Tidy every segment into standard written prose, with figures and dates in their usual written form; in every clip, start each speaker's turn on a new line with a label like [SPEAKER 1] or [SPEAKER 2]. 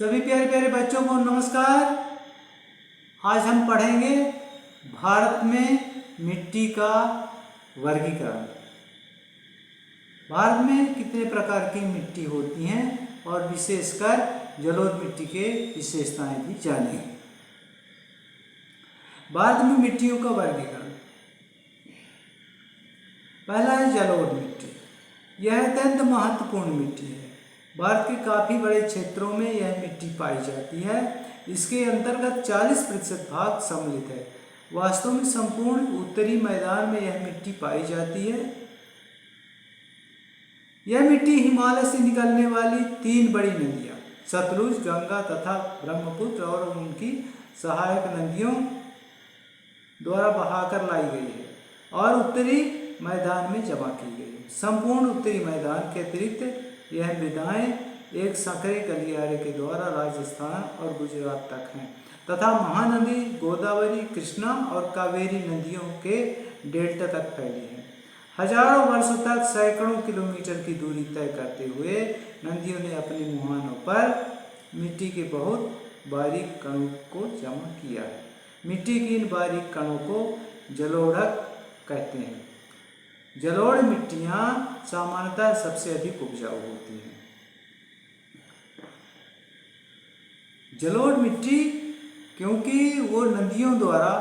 [SPEAKER 1] सभी प्यारे प्यारे बच्चों को नमस्कार। आज हम पढ़ेंगे भारत में मिट्टी का वर्गीकरण। भारत में कितने प्रकार की मिट्टी होती हैं और विशेषकर जलोढ़ मिट्टी के विशेषताएं भी जानेंगे। भारत में मिट्टियों का वर्गीकरण। पहला है जलोढ़ मिट्टी। यह अत्यंत महत्वपूर्ण मिट्टी है। भारत के काफ़ी बड़े क्षेत्रों में यह मिट्टी पाई जाती है। इसके अंतर्गत 40% भाग सम्मिलित है। वास्तव में संपूर्ण उत्तरी मैदान में यह मिट्टी पाई जाती है। यह मिट्टी हिमालय से निकलने वाली 3 बड़ी नदियाँ सतलुज, गंगा तथा ब्रह्मपुत्र और उनकी सहायक नदियों द्वारा बहाकर लाई गई है और उत्तरी मैदान में जमा की गई है। संपूर्ण उत्तरी मैदान के अतिरिक्त यह मृदाएँ एक संकरे गलियारे के द्वारा राजस्थान और गुजरात तक हैं तथा महानदी गोदावरी, कृष्णा और कावेरी नदियों के डेल्टा तक फैली हैं। हजारों वर्षों तक सैकड़ों किलोमीटर की दूरी तय करते हुए नदियों ने अपनी मुहानों पर मिट्टी के बहुत बारीक कणों को जमा किया है। मिट्टी के इन बारीक कणों को जलोढ़क कहते हैं। जलोढ़ मिट्टियाँ सामान्यतः सबसे अधिक उपजाऊ होती हैं। जलोढ़ मिट्टी क्योंकि वो नदियों द्वारा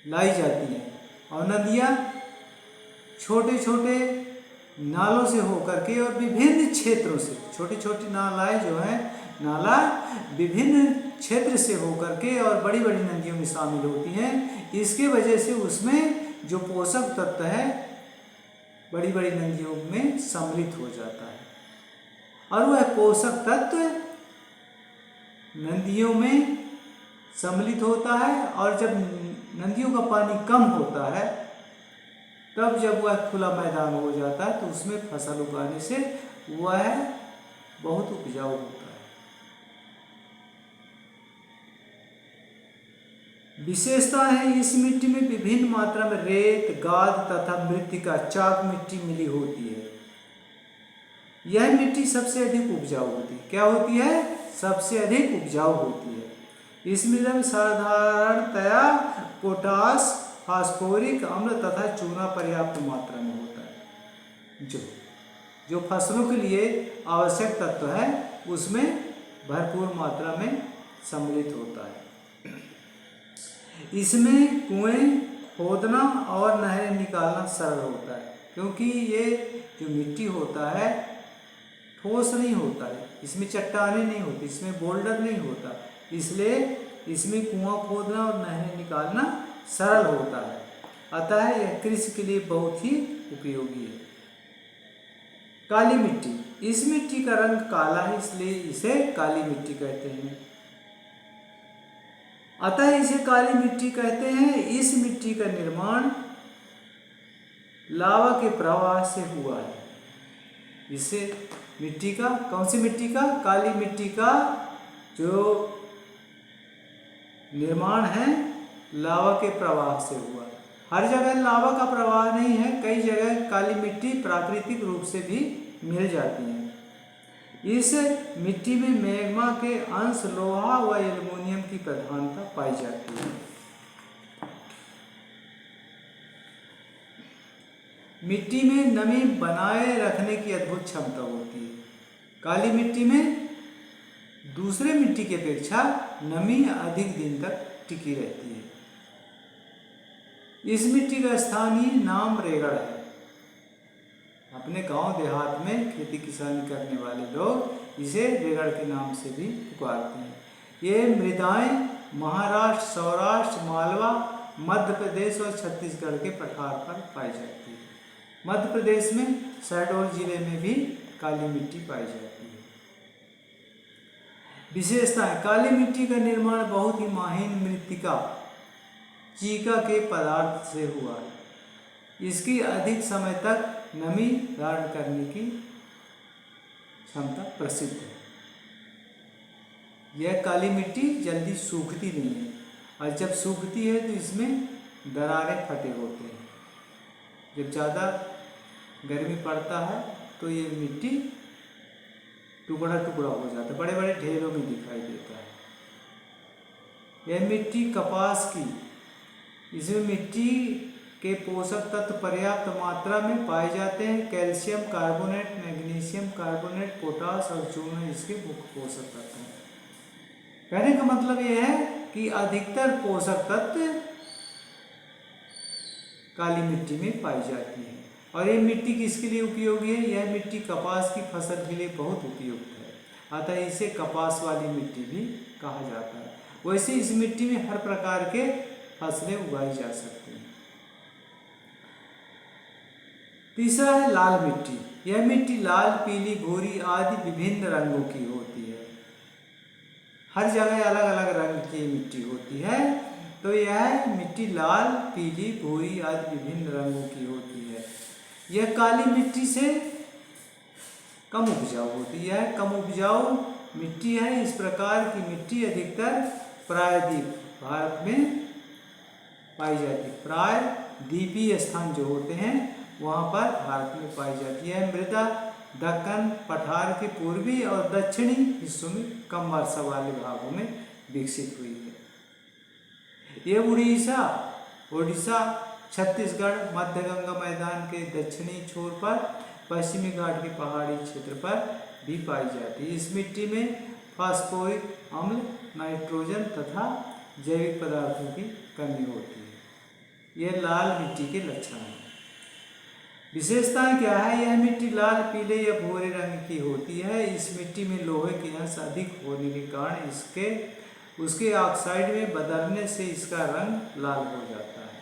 [SPEAKER 1] लाई जाती हैं और नदियाँ छोटे छोटे नालों से होकर के और विभिन्न क्षेत्रों से, छोटी छोटी नालाएँ जो हैं, नाला विभिन्न क्षेत्र से होकर के और बड़ी बड़ी नदियों में शामिल होती हैं। इसके वजह से उसमें जो पोषक तत्व है बड़ी बड़ी नदियों में सम्मिलित हो जाता है और वह पोषक तत्व नदियों में सम्मिलित होता है और जब नदियों का पानी कम होता है तब जब वह खुला मैदान हो जाता है तो उसमें फसल उगाने से वह बहुत उपजाऊ होता है। विशेषता है इस मिट्टी में विभिन्न मात्रा में रेत, गाद तथा मृत्तिका चाक मिट्टी मिली होती है। यह मिट्टी सबसे अधिक उपजाऊ होती है। क्या होती है? सबसे अधिक उपजाऊ होती है। इस मृदा में साधारणतया पोटास, फास्फोरिक अम्ल तथा चूना पर्याप्त मात्रा में होता है। जो फसलों के लिए आवश्यक तत्व है उसमें भरपूर मात्रा में सम्मिलित होता है। इसमें कुएं खोदना और नहरें निकालना सरल होता है क्योंकि ये जो मिट्टी होता है ठोस नहीं होता है, इसमें चट्टानें नहीं होती, इसमें बोल्डर नहीं होता, इसलिए इसमें कुआं खोदना और नहरें निकालना सरल होता है। अतः यह कृषि के लिए बहुत ही उपयोगी है। काली मिट्टी। इस मिट्टी का रंग काला है इसलिए इसे काली मिट्टी कहते हैं। अतः इसे काली मिट्टी कहते हैं। इस मिट्टी का निर्माण लावा के प्रवाह से हुआ है। इससे मिट्टी का, कौन सी मिट्टी का? काली मिट्टी का जो निर्माण है लावा के प्रवाह से हुआ। हर जगह लावा का प्रवाह नहीं है, कई जगह काली मिट्टी प्राकृतिक रूप से भी मिल जाती है। इस मिट्टी में मैग्मा के अंश लोहा व एल्युमिनियम की प्रधानता पाई जाती है। मिट्टी में नमी बनाए रखने की अद्भुत क्षमता होती है। काली मिट्टी में दूसरे मिट्टी की अपेक्षा नमी अधिक दिन तक टिकी रहती है। इस मिट्टी का स्थानीय नाम रेगड़ है। अपने गांव देहात में खेती किसानी करने वाले लोग इसे रेगड़ के नाम से भी पुकारते हैं। ये मृदाएं महाराष्ट्र, सौराष्ट्र, मालवा, मध्य प्रदेश और छत्तीसगढ़ के पठार पर पाई जाती है। मध्य प्रदेश में शहडोल जिले में भी काली मिट्टी पाई जाती है। विशेषताएं। काली मिट्टी का निर्माण बहुत ही महीन मृत्तिका चीका के पदार्थ से हुआ है। इसकी अधिक समय तक नमी धारण करने की क्षमता प्रसिद्ध है। यह काली मिट्टी जल्दी सूखती नहीं है और जब सूखती है तो इसमें दरारें फटे होते हैं। जब ज़्यादा गर्मी पड़ता है तो ये मिट्टी टुकड़ा टुकड़ा हो जाता है, बड़े बड़े ढेरों में दिखाई देता है। यह मिट्टी कपास की, इसमें मिट्टी के पोषक तत्व पर्याप्त मात्रा में पाए जाते हैं। Calcium carbonate, magnesium carbonate, potash और चूना इसके मुख्य पोषक तत्व हैं। कहने का मतलब यह है कि अधिकतर पोषक तत्व काली मिट्टी में पाई जाती है। और ये मिट्टी किसके लिए उपयोगी है? यह मिट्टी कपास की फसल के लिए बहुत उपयुक्त है, अतः इसे कपास वाली मिट्टी भी कहा जाता है। वैसे इस मिट्टी में हर प्रकार के फसलें उगाई जा सकती हैं। तीसरा है लाल मिट्टी। यह मिट्टी लाल, पीली, भूरी आदि विभिन्न रंगों की होती है। हर जगह अलग अलग रंग की मिट्टी होती है, तो यह मिट्टी लाल, पीली, भूरी आदि विभिन्न रंगों की होती है। यह काली मिट्टी से कम उपजाऊ होती है, कम उपजाऊ मिट्टी है। इस प्रकार की मिट्टी अधिकतर प्रायद्वीप भारत में पाई जाती है। प्रायद्वीपीय स्थान जो होते हैं वहाँ पर भारत में पाई जाती है। मृदा दक्कन पठार के पूर्वी और दक्षिणी हिस्सों में कम वर्षा वाले भागों में विकसित हुई है। ये उड़ीसा, छत्तीसगढ़, मध्य गंगा मैदान के दक्षिणी छोर पर, पश्चिमी घाट के पहाड़ी क्षेत्र पर भी पाई जाती है। इस मिट्टी में फास्फोरिक अम्ल, नाइट्रोजन तथा जैविक पदार्थों की कमी होती है। यह लाल मिट्टी के लक्षण हैं। विशेषताएं क्या है? यह मिट्टी लाल, पीले या भूरे रंग की होती है। इस मिट्टी में लोहे के अंश अधिक होने के कारण उसके ऑक्साइड में बदलने से इसका रंग लाल हो जाता है।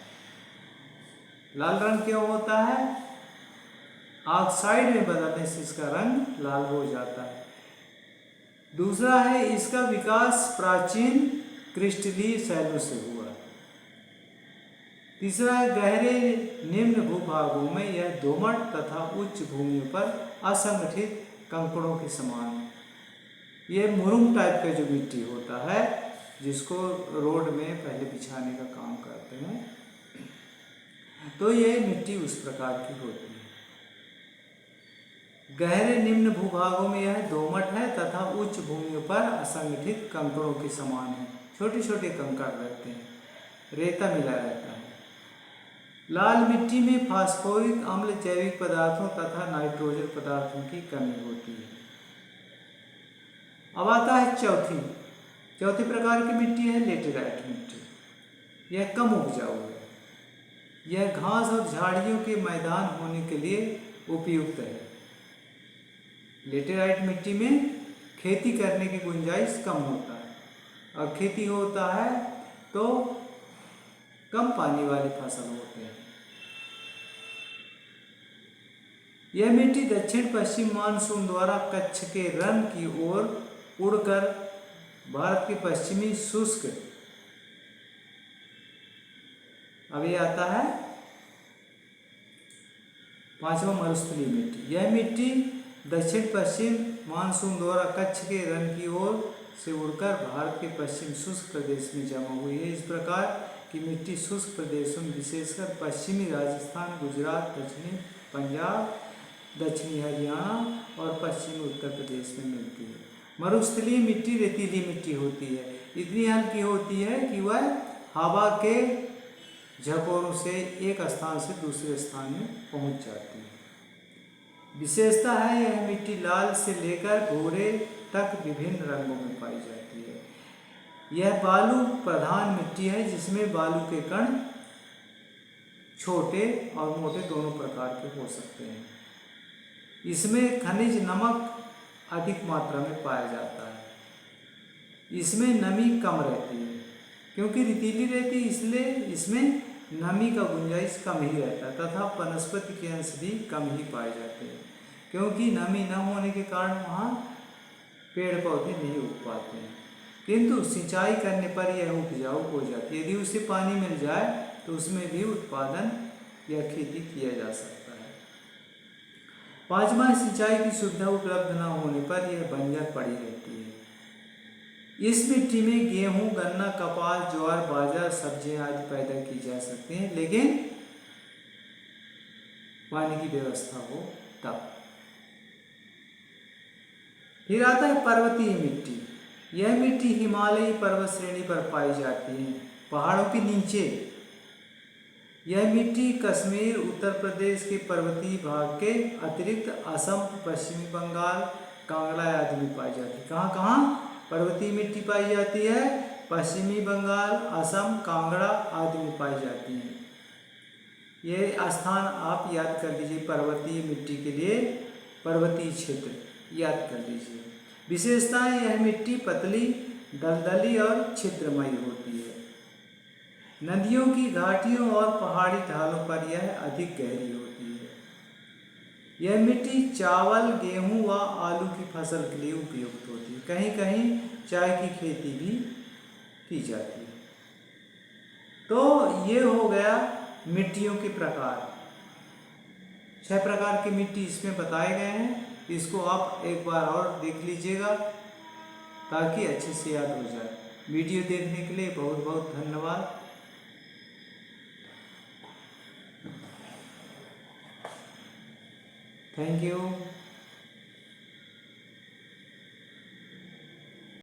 [SPEAKER 1] लाल रंग क्यों होता है? ऑक्साइड में बदलने से इसका रंग लाल हो जाता है। दूसरा है इसका विकास प्राचीन क्रिस्टलीय शैलों से हुआ। तीसरा है गहरे निम्न भूभागों में यह दोमट तथा उच्च भूमियों पर असंगठित कंकड़ों के समान है। यह मुरुम टाइप का जो मिट्टी होता है जिसको रोड में पहले बिछाने का काम करते हैं, तो यह मिट्टी उस प्रकार की होती है। गहरे निम्न भूभागों में यह दोमट है तथा उच्च भूमियों पर असंगठित कंकड़ों के समान है। छोटे छोटे कंकड़ रहते हैं, रेता मिला रहता है। लाल मिट्टी में फास्फोरिक अम्ल, जैविक पदार्थों तथा नाइट्रोजन पदार्थों की कमी होती है। अब आता है चौथी प्रकार की मिट्टी है लेटेराइट मिट्टी। यह कम उपजाऊ है। यह घास और झाड़ियों के मैदान होने के लिए उपयुक्त है। लेटेराइट मिट्टी में खेती करने की गुंजाइश कम होता है और खेती होता है तो कम पानी वाली फसल होते हैं। यह मिट्टी दक्षिण पश्चिम मानसून द्वारा कच्छ के रण की ओर उड़कर भारत के पश्चिमी शुष्क, अब ये आता है पांचवा मरुस्थलीय मिट्टी। यह मिट्टी दक्षिण पश्चिम मानसून द्वारा कच्छ के रण की ओर से उड़कर भारत के पश्चिम शुष्क प्रदेश में जमा हुई है। इस प्रकार की मिट्टी शुष्क प्रदेशों में विशेषकर पश्चिमी राजस्थान, गुजरात, दक्षिणी पंजाब, दक्षिणी हरियाणा और पश्चिमी उत्तर प्रदेश में मिलती है। मरुस्थलीय मिट्टी रेतीली मिट्टी होती है। इतनी हल्की होती है कि वह हवा के झकोरों से एक स्थान से दूसरे स्थान में पहुंच जाती है। विशेषता है यह मिट्टी लाल से लेकर भूरे तक विभिन्न रंगों में पाई जाती है। यह बालू प्रधान मिट्टी है जिसमें बालू के कण छोटे और मोटे दोनों प्रकार के हो सकते हैं। इसमें खनिज नमक अधिक मात्रा में पाया जाता है। इसमें नमी कम रहती है क्योंकि रेतीली रहती है, इसलिए इसमें नमी का गुंजाइश कम ही रहता है तथा वनस्पति के अंश भी कम ही पाए जाते हैं क्योंकि नमी न होने के कारण वहाँ पेड़ पौधे नहीं उग पाते हैं। किंतु सिंचाई करने पर यह उपजाऊ हो जाती है। यदि उसे पानी मिल जाए तो उसमें भी उत्पादन या खेती किया जा सकता है। पांचवा, सिंचाई की सुविधा उपलब्ध न होने पर यह बंजर पड़ी रहती है। इस मिट्टी में गेहूं, गन्ना, कपास, ज्वार, बाजरा, सब्जियां आदि पैदा की जा सकती हैं, लेकिन पानी की व्यवस्था हो तब। फिर आता है पर्वतीय मिट्टी। यह मिट्टी हिमालयी पर्वत श्रेणी पर पाई जाती है, पहाड़ों के नीचे। यह मिट्टी कश्मीर, उत्तर प्रदेश के पर्वतीय भाग के अतिरिक्त असम, पश्चिमी बंगाल, कांगड़ा आदि में पाई जाती है। कहाँ कहाँ पर्वतीय मिट्टी पाई जाती है? पश्चिमी बंगाल, असम, कांगड़ा आदि में पाई जाती है। ये स्थान आप याद कर लीजिए पर्वतीय मिट्टी के लिए, पर्वतीय क्षेत्र याद कर लीजिए। विशेषताएं: यह मिट्टी पतली, दलदली और छिद्रमयी होती है। नदियों की घाटियों और पहाड़ी ढालों पर यह अधिक गहरी होती है। यह मिट्टी चावल, गेहूं व आलू की फसल के लिए उपयुक्त होती है। कहीं कहीं चाय की खेती भी की जाती है। तो ये हो गया मिट्टियों के प्रकार। 6 प्रकार की मिट्टी इसमें बताए गए हैं। इसको आप एक बार और देख लीजिएगा ताकि अच्छे से याद हो जाए। वीडियो देखने के लिए बहुत बहुत धन्यवाद। Thank you.